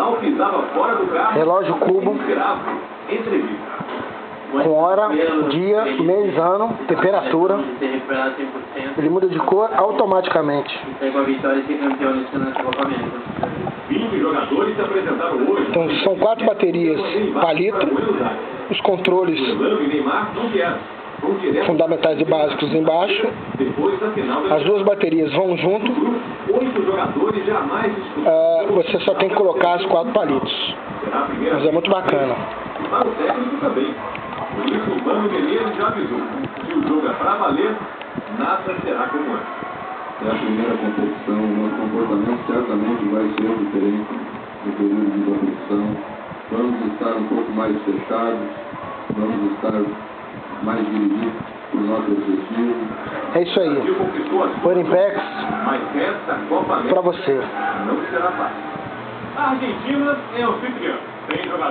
nacional que estava fora do carro. Relógio cubo. Entrevista. Com hora, dia, mês, ano, temperatura. Ele muda de cor automaticamente. 20 jogadores se apresentaram hoje. Então são 4 baterias palito, os controles fundamentais e básicos embaixo. As 2 baterias vão junto. Você só tem que colocar as 4 palitos. Mas é muito bacana. Para o técnico também. Por isso o Mano Menezes já avisou. Se o jogo é para valer, nada será como antes. É a primeira competição, o nosso comportamento certamente vai ser diferente no período de competição. Vamos estar um pouco mais fechados, vamos estar mais dirigidos para o nosso objetivo. É isso aí. O Impex para você. Não será fácil. A Argentina é anfitriã. Tem jogador.